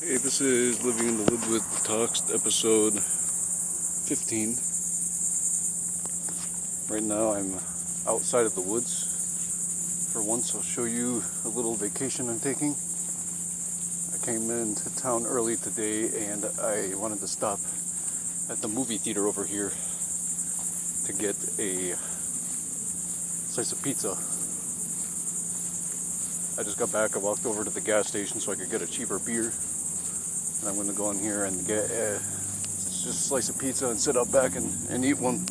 Hey, this is Living in the Woods with Täxt, episode 15. Right now I'm outside of the woods. For once I'll show you a little vacation I'm taking. I came into town early today and I wanted to stop at the movie theater over here to get a slice of pizza. I just got back. I walked over to the gas station so I could get a cheaper beer. And I'm going to go in here and get just a slice of pizza and sit out back and eat one.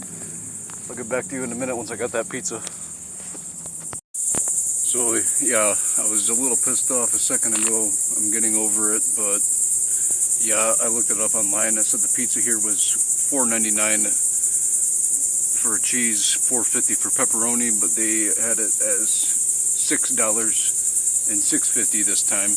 I'll get back to you in a minute once I got that pizza. So yeah, I was a little pissed off a second ago. I'm getting over it, but yeah, I looked it up online. It said the pizza here was $4.99 for cheese, $4.50 for pepperoni, but they had it as $6 and $6.50 this time.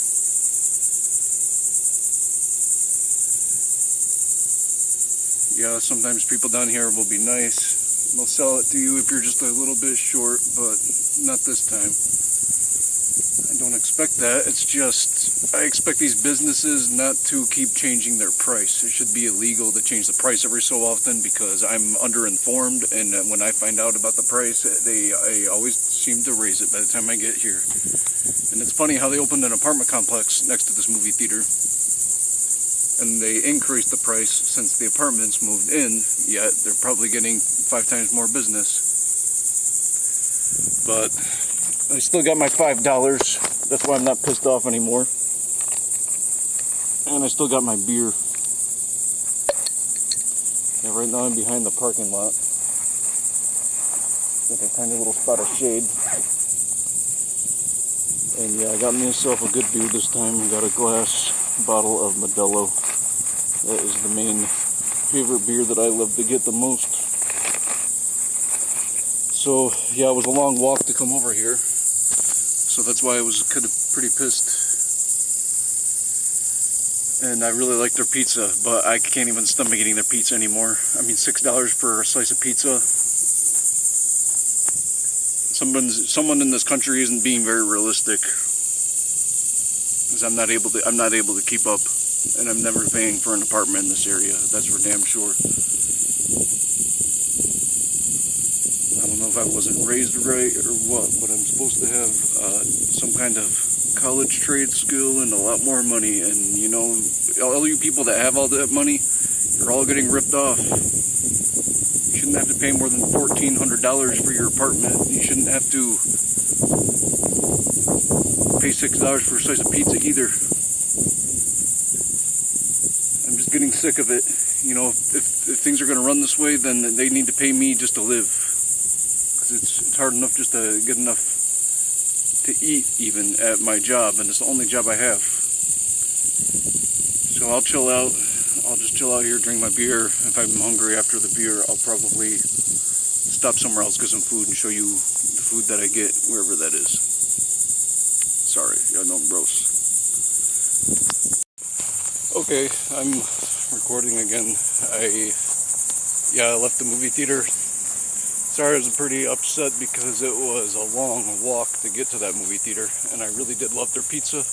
Yeah, sometimes people down here will be nice. They'll sell it to you if you're just a little bit short, but not this time. I don't expect that. It's just, I expect these businesses not to keep changing their price. It should be illegal to change the price every so often because I'm underinformed, and when I find out about the price, I always seem to raise it by the time I get here. And it's funny how they opened an apartment complex next to this movie theater. And they increased the price since the apartments moved in, yet they're probably getting 5 times more business. But I still got my $5. That's why I'm not pissed off anymore. And I still got my beer. Yeah, right now I'm behind the parking lot. Got a tiny little spot of shade. And yeah, I got myself a good beer this time. I got a glass bottle of Modelo. That is the main favorite beer that I love to get the most. So yeah, it was a long walk to come over here, so that's why I was kind of pretty pissed. And I really like their pizza, but I can't even stomach eating their pizza anymore. I mean, $6 for a slice of pizza. Someone in this country isn't being very realistic, because I'm not able to keep up. And I'm never paying for an apartment in this area. That's for damn sure. I don't know if I wasn't raised right or what, but I'm supposed to have some kind of college trade skill and a lot more money. And you know, all you people that have all that money, you're all getting ripped off. You shouldn't have to pay more than $1,400 for your apartment. You shouldn't have to pay $6 for a slice of pizza either. I'm just getting sick of it. You know, if things are going to run this way, then they need to pay me just to live. Because it's hard enough just to get enough to eat even at my job, and it's the only job I have. So I'll chill out. I'll just chill out here, drink my beer. If I'm hungry after the beer, I'll probably stop somewhere else, get some food, and show you the food that I get wherever that is. Sorry, I know I'm gross. Okay, I'm recording again. I left the movie theater. Sorry, I was pretty upset because it was a long walk to get to that movie theater, and I really did love their pizza.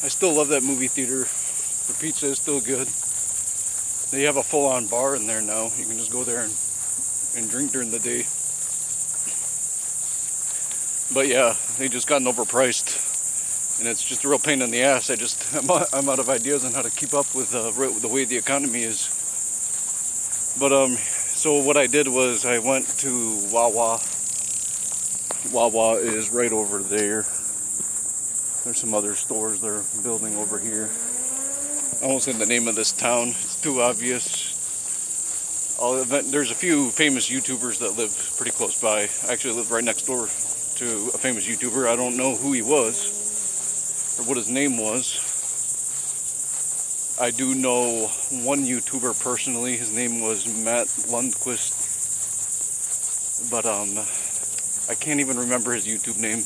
I still love that movie theater. The pizza is still good. They have a full-on bar in there now. You can just go there and drink during the day. But yeah, they just gotten overpriced. And it's just a real pain in the ass. I'm out of ideas on how to keep up with the way the economy is. But so what I did was I went to Wawa. Wawa is right over there. There's some other stores they're building over here. I won't say the name of this town. It's too obvious. There's a few famous YouTubers that live pretty close by. I actually live right next door to a famous YouTuber. I don't know who he was, or what his name was. I do know one YouTuber personally. His name was Matt Lundquist, but I can't even remember his YouTube name.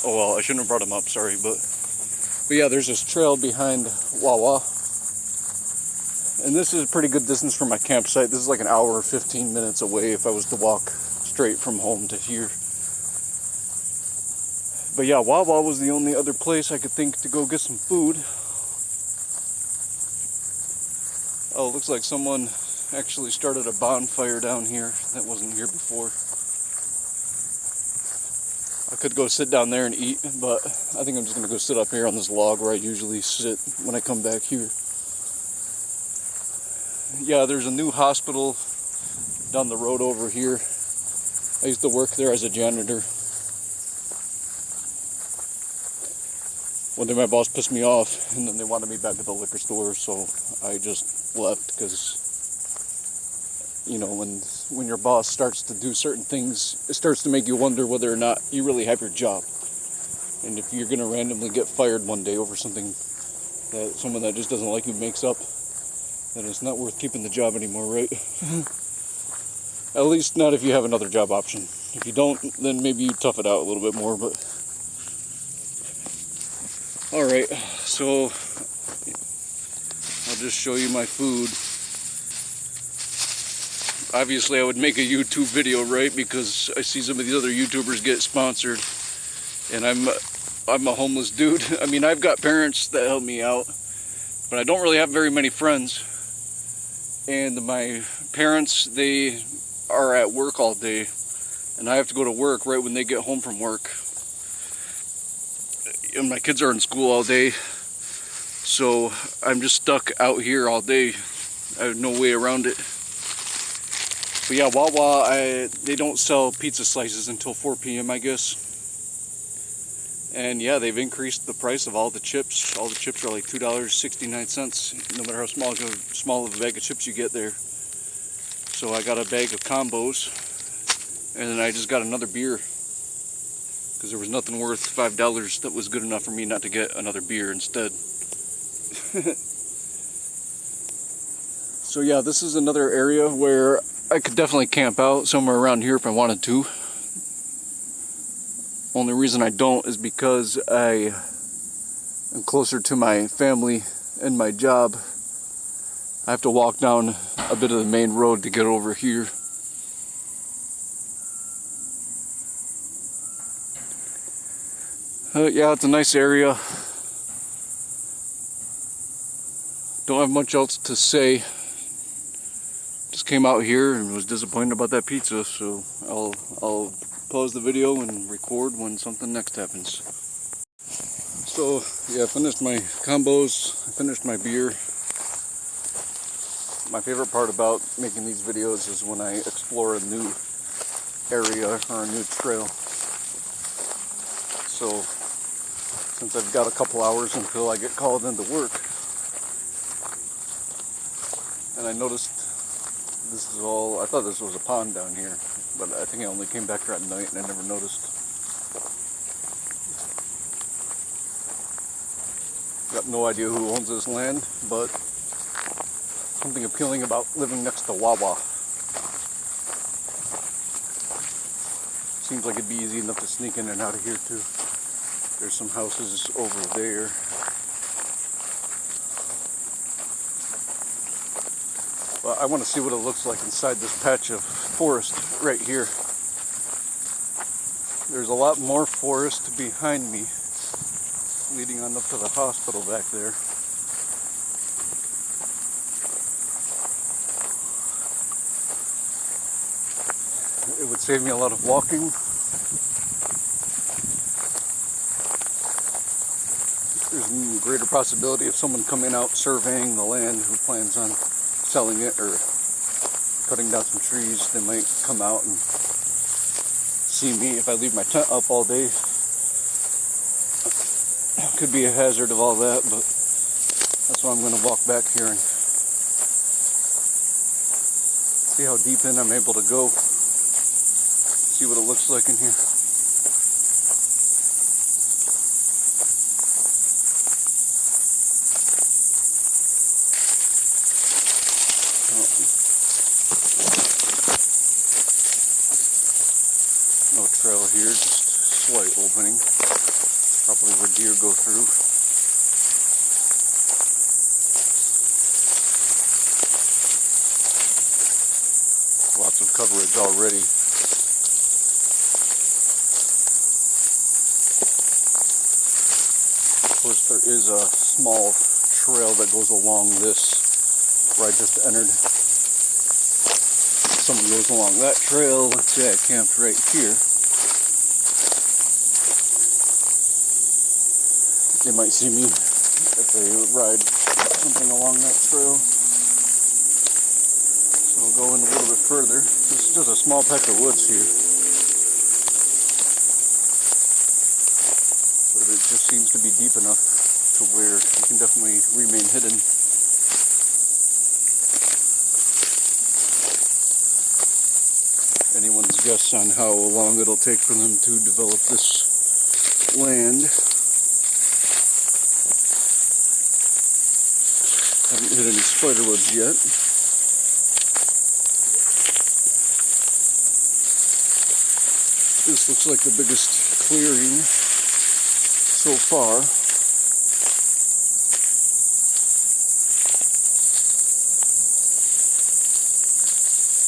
Oh well, I shouldn't have brought him up, sorry. But yeah, there's this trail behind Wawa, and this is a pretty good distance from my campsite. This is like an hour 15 minutes away if I was to walk straight from home to here. But yeah, Wawa was the only other place I could think to go get some food. Oh, it looks like someone actually started a bonfire down here that wasn't here before. I could go sit down there and eat, but I think I'm just going to go sit up here on this log where I usually sit when I come back here. Yeah, there's a new hospital down the road over here. I used to work there as a janitor. One day my boss pissed me off, and then they wanted me back at the liquor store, so I just left because, you know, when your boss starts to do certain things, it starts to make you wonder whether or not you really have your job. And if you're going to randomly get fired one day over something that someone that just doesn't like you makes up, then it's not worth keeping the job anymore, right? At least not if you have another job option. If you don't, then maybe you tough it out a little bit more, but... Alright, so I'll just show you my food. Obviously I would make a YouTube video, right? Because I see some of these other YouTubers get sponsored. And I'm a homeless dude. I mean, I've got parents that help me out, but I don't really have very many friends. And my parents, they are at work all day, and I have to go to work right when they get home from work. And my kids are in school all day, so I'm just stuck out here all day. I have no way around it. But yeah, Wawa, they don't sell pizza slices until 4 p.m. I guess. And yeah, they've increased the price of all the chips. All the chips are like $2.69, no matter how small of a bag of chips you get there. So I got a bag of combos, and then I just got another beer, because there was nothing worth $5 that was good enough for me not to get another beer instead. So yeah, this is another area where I could definitely camp out somewhere around here if I wanted to. Only reason I don't is because I am closer to my family and my job. I have to walk down a bit of the main road to get over here. Yeah, it's a nice area. Don't have much else to say. Just came out here and was disappointed about that pizza, so I'll pause the video and record when something next happens. So yeah, I finished my combos, I finished my beer. My favorite part about making these videos is when I explore a new area or a new trail. So since I've got a couple hours until I get called into work, and I noticed this is all, I thought this was a pond down here, but I think I only came back here at night and I never noticed. Got no idea who owns this land, but something appealing about living next to Wawa. Seems like it'd be easy enough to sneak in and out of here too. There's some houses over there. But I want to see what it looks like inside this patch of forest right here. There's a lot more forest behind me, leading on up to the hospital back there. It would save me a lot of walking. There's a greater possibility of someone coming out surveying the land who plans on selling it or cutting down some trees. They might come out and see me if I leave my tent up all day. Could be a hazard of all that, but that's why I'm going to walk back here and see how deep in I'm able to go. See what it looks like in here. No trail here, just slight opening. Probably where deer go through. Lots of coverage already. Of course, there is a small trail that goes along this where I just entered. Someone goes along that trail. Let's say I camped right here. They might see me if they ride something along that trail. So we'll go in a little bit further. This is just a small patch of woods here. But it just seems to be deep enough to where you can definitely remain hidden. Anyone's guess on how long it'll take for them to develop this land. Haven't hit any spider webs yet. This looks like the biggest clearing so far.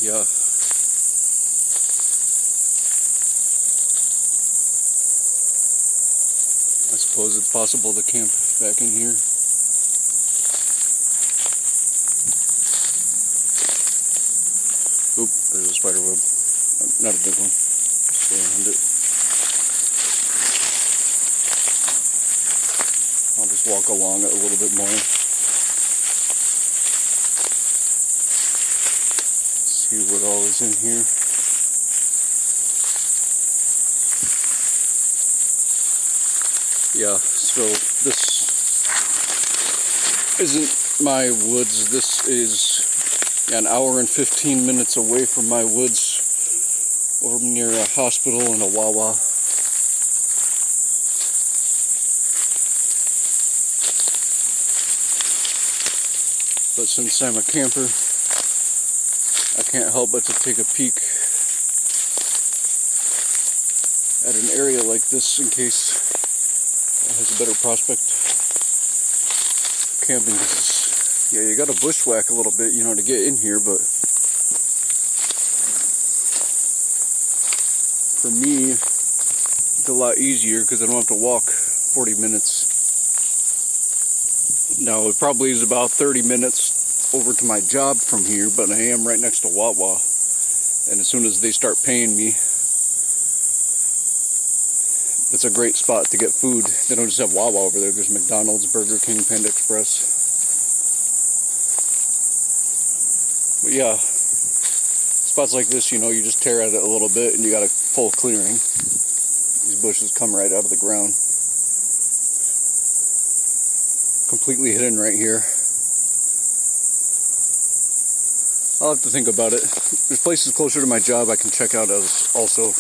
Yeah. I suppose it's possible to camp back in here. Oop, there's a spider web. Not a big one. Stay around it. I'll just walk along it a little bit more. See what all is in here. Yeah, so this isn't my woods. This is an hour and 15 minutes away from my woods, over near a hospital and a Wawa. But since I'm a camper, I can't help but to take a peek at an area like this in case it has a better prospect. Camping is, yeah, you gotta bushwhack a little bit, you know, to get in here, but for me, it's a lot easier because I don't have to walk 40 minutes. Now, it probably is about 30 minutes over to my job from here, but I am right next to Wawa. And as soon as they start paying me, it's a great spot to get food. They don't just have Wawa over there. There's McDonald's, Burger King, Panda Express. But yeah, spots like this, you know, you just tear at it a little bit and you got a full clearing. These bushes come right out of the ground. Completely hidden right here. I'll have to think about it. There's places closer to my job I can check out as also.